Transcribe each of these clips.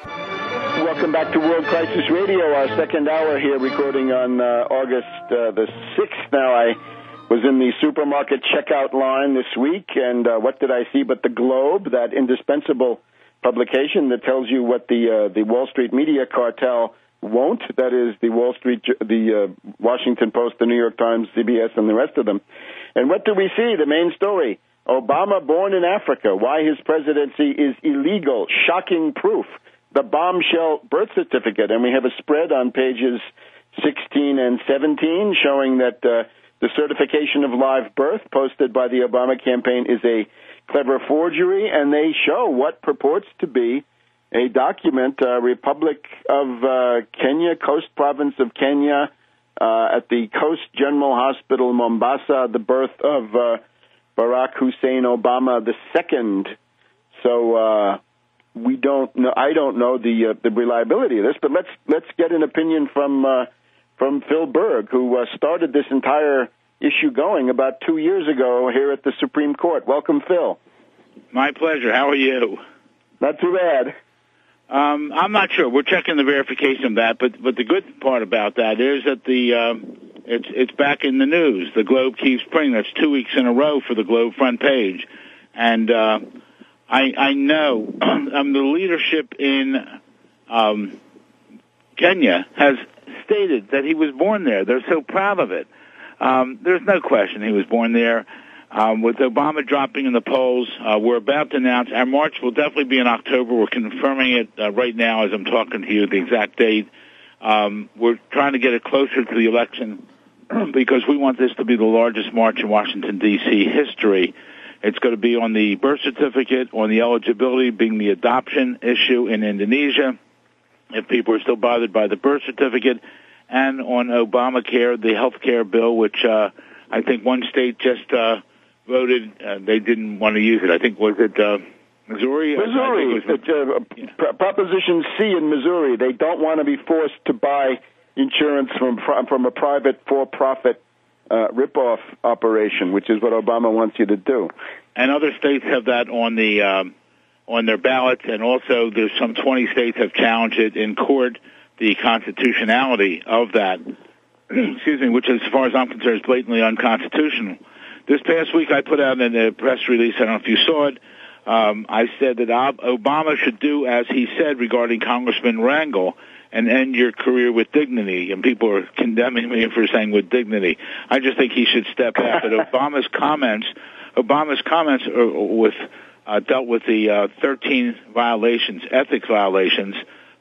Welcome back to World Crisis Radio, our second hour here, recording on August the 6th. Now, I was in the supermarket checkout line this week, and what did I see but the Globe, that indispensable publication that tells you what the Wall Street media cartel won't. That is the Washington Post, the New York Times, CBS, and the rest of them. And what do we see? The main story: Obama born in Africa, why his presidency is illegal, shocking proof. The bombshell birth certificate. And we have a spread on pages 16 and 17 showing that the certification of live birth posted by the Obama campaign is a clever forgery, and they show what purports to be a document, Republic of Kenya, Coast Province of Kenya, at the Coast General Hospital, Mombasa, the birth of Barack Hussein Obama II. So we don't know. I don't know the reliability of this, but let's get an opinion from Phil Berg, who started this entire issue going about 2 years ago here at the Supreme Court. Welcome, Phil. My pleasure. How are you? Not too bad. I'm not sure. We're checking the verification of that, but the good part about that is that it's back in the news. The Globe keeps printing. That's 2 weeks in a row for the Globe front page, and I know the leadership in Kenya has stated that he was born there. They're so proud of it. There's no question he was born there. With Obama dropping in the polls, we're about to announce our march will definitely be in October. We're confirming it right now as I'm talking to you, the exact date. We're trying to get it closer to the election because we want this to be the largest march in Washington, D.C. history. It's going to be on the birth certificate, on the eligibility being the adoption issue in Indonesia, if people are still bothered by the birth certificate, and on Obamacare, the health care bill, which I think one state just voted they didn't want to use it. I think, was it Missouri? Missouri. Proposition C in Missouri. They don't want to be forced to buy insurance from a private for-profit rip-off operation, which is what Obama wants you to do. And other states have that on their ballots, and also there's some 20 states have challenged it in court, the constitutionality of that, excuse me, which, as far as I'm concerned, is blatantly unconstitutional. This past week I put out in a press release, I don't know if you saw it, I said that Obama should do as he said regarding Congressman Rangel and end your career with dignity, and people are condemning me for saying with dignity. I just think he should step back. But Obama's comments dealt with the 13 violations, ethics violations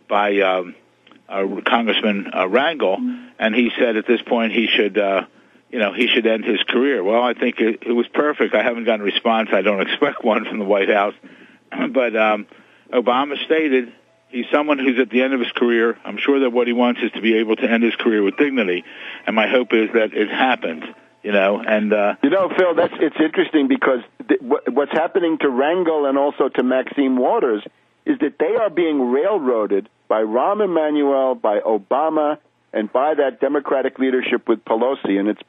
by Congressman Rangel, and he said at this point he should end his career. Well, I think it was perfect. I haven't gotten a response. I don't expect one from the White House. But Obama stated he's someone who's at the end of his career. I'm sure that what he wants is to be able to end his career with dignity, and my hope is that it happens. Phil, it's interesting because what's happening to Rangel and also to Maxine Waters is that they are being railroaded by Rahm Emanuel, by Obama, and by that Democratic leadership with Pelosi. And it's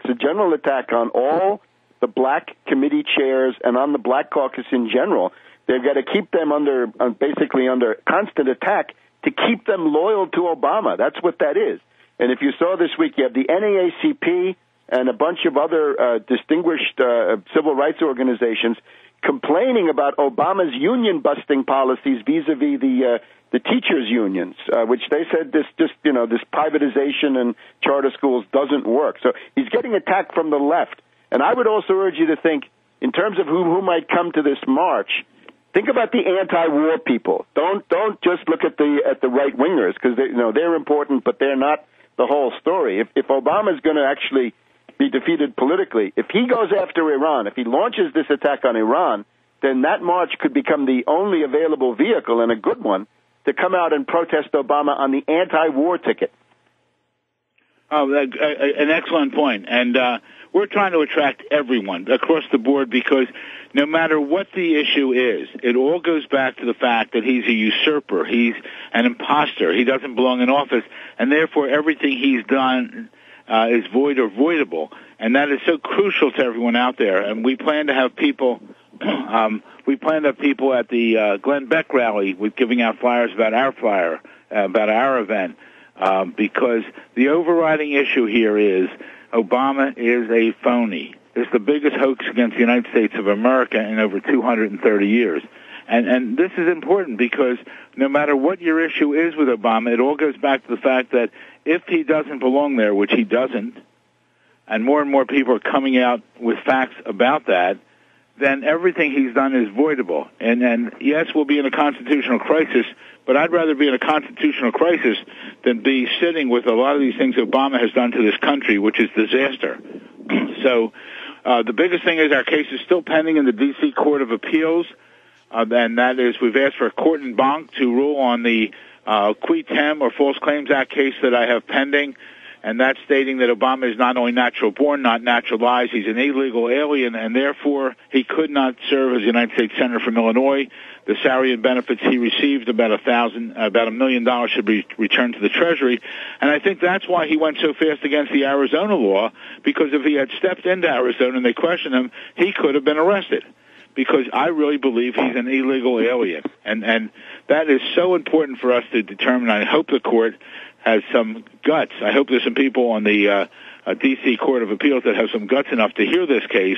a general attack on all the black committee chairs and on the black caucus in general. They've got to keep them basically under constant attack to keep them loyal to Obama. That's what that is. And if you saw this week, you have the NAACP and a bunch of other distinguished civil rights organizations complaining about Obama's union-busting policies vis-a-vis the teachers' unions, which they said this privatization and charter schools doesn't work. So he's getting attacked from the left. And I would also urge you to think, in terms of who might come to this march, think about the anti-war people. Don't just look at the right-wingers, because they're important, but they're not the whole story. If Obama's going to actually be defeated politically, if he goes after Iran, if he launches this attack on Iran, then that march could become the only available vehicle, and a good one, to come out and protest Obama on the anti-war ticket. Oh, an excellent point. And we're trying to attract everyone across the board because no matter what the issue is, it all goes back to the fact that he's a usurper. He's an imposter. He doesn't belong in office, and therefore everything he's done is void or voidable. And that is so crucial to everyone out there. And we plan to have people We plan to have people at the Glenn Beck rally with giving out flyers about about our event, because the overriding issue here is Obama is a phony. It's the biggest hoax against the United States of America in over 230 years. And this is important because no matter what your issue is with Obama, it all goes back to the fact that if he doesn't belong there, which he doesn't, and more people are coming out with facts about that, then everything he's done is voidable. And yes, we'll be in a constitutional crisis, but I'd rather be in a constitutional crisis than be sitting with a lot of these things Obama has done to this country, which is disaster. So the biggest thing is our case is still pending in the D.C. Court of Appeals, and that is we've asked for a court en banc to rule on the qui tem or False Claims Act case that I have pending, and that's stating that Obama is not only natural born, not naturalized, he's an illegal alien, and therefore he could not serve as a United States Senator from Illinois. The salary and benefits he received, about $1 million, should be returned to the Treasury. And I think that's why he went so fast against the Arizona law, because if he had stepped into Arizona and they questioned him, he could have been arrested. Because I really believe he's an illegal alien. And that is so important for us to determine. I hope the court has some guts. I hope there's some people on the D.C. Court of Appeals that have some guts enough to hear this case,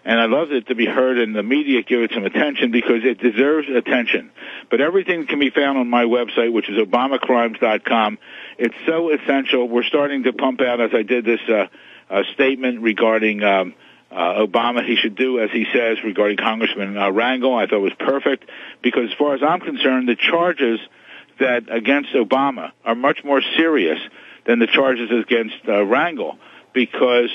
and I'd love it to be heard and the media give it some attention because it deserves attention. But everything can be found on my website, which is obamacrimes.com. It's so essential. We're starting to pump out, as I did this statement regarding Obama. He should do as he says regarding Congressman Rangel. I thought it was perfect because as far as I'm concerned, the charges that against Obama are much more serious than the charges against Rangel, because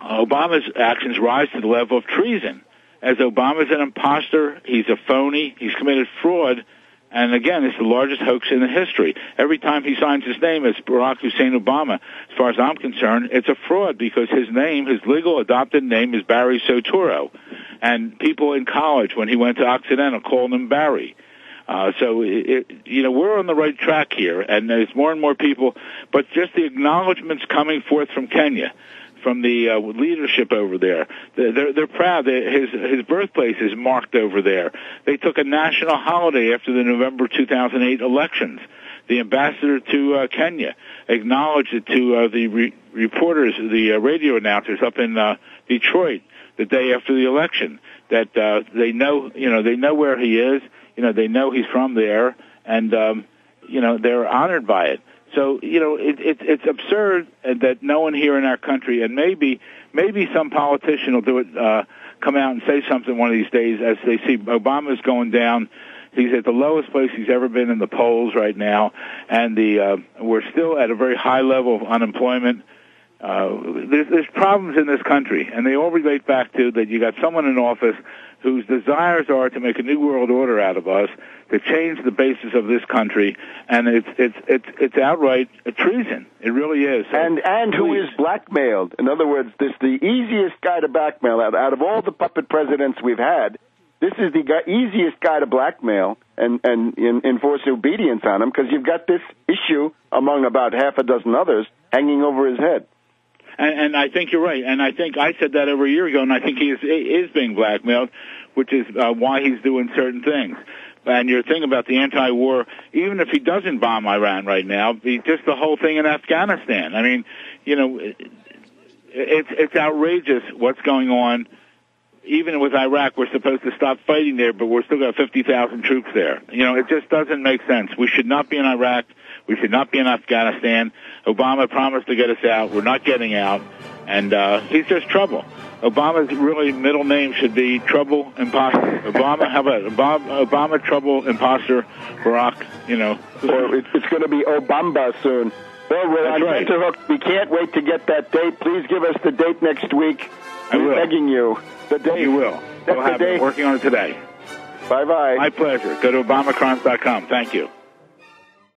Obama's actions rise to the level of treason. As Obama's an imposter, he's a phony, he's committed fraud, and again, it's the largest hoax in the history. Every time he signs his name as Barack Hussein Obama, as far as I'm concerned, it's a fraud because his name, his legal adopted name, is Barry Soetoro. And people in college, when he went to Occidental, called him Barry. So, we're on the right track here, and there's more and more people, but just the acknowledgments coming forth from Kenya, from the leadership over there. They're proud. His birthplace is marked over there. They took a national holiday after the November 2008 elections. The ambassador to Kenya acknowledged it to the reporters, the radio announcers up in Detroit the day after the election, that they know where he is. They know he's from there, and they're honored by it. So, it's absurd that no one here in our country, and maybe some politician will do it, come out and say something one of these days as they see Obama's going down. He's at the lowest place he's ever been in the polls right now, and we're still at a very high level of unemployment. There's problems in this country, and they all relate back to that you got someone in office whose desires are to make a new world order out of us, to change the basis of this country, and it's outright a treason. It really is. So, and who is blackmailed? In other words, this is the easiest guy to blackmail out of all the puppet presidents we've had. This is the easiest guy to blackmail and enforce obedience on him, because you've got this issue among about half a dozen others hanging over his head. And I think you're right. And I think I said that over a year ago, and I think he is being blackmailed, which is why he's doing certain things. And your thing about the anti-war, even if he doesn't bomb Iran right now, just the whole thing in Afghanistan. I mean, it's outrageous what's going on. Even with Iraq, we're supposed to stop fighting there, but we're still got 50,000 troops there. It just doesn't make sense. We should not be in Iraq. We should not be in Afghanistan. Obama promised to get us out. We're not getting out. And he's just trouble. Obama's really middle name should be Trouble Imposter. Obama, how about Obama Trouble Imposter Barack, Or it's going to be Obamba soon. Well, we're on tenterhook. We can't wait to get that date. Please give us the date next week. We're begging you. The date. You will. We'll have it. Working on it today. Bye-bye. My pleasure. Go to obamacrimes.com. Thank you.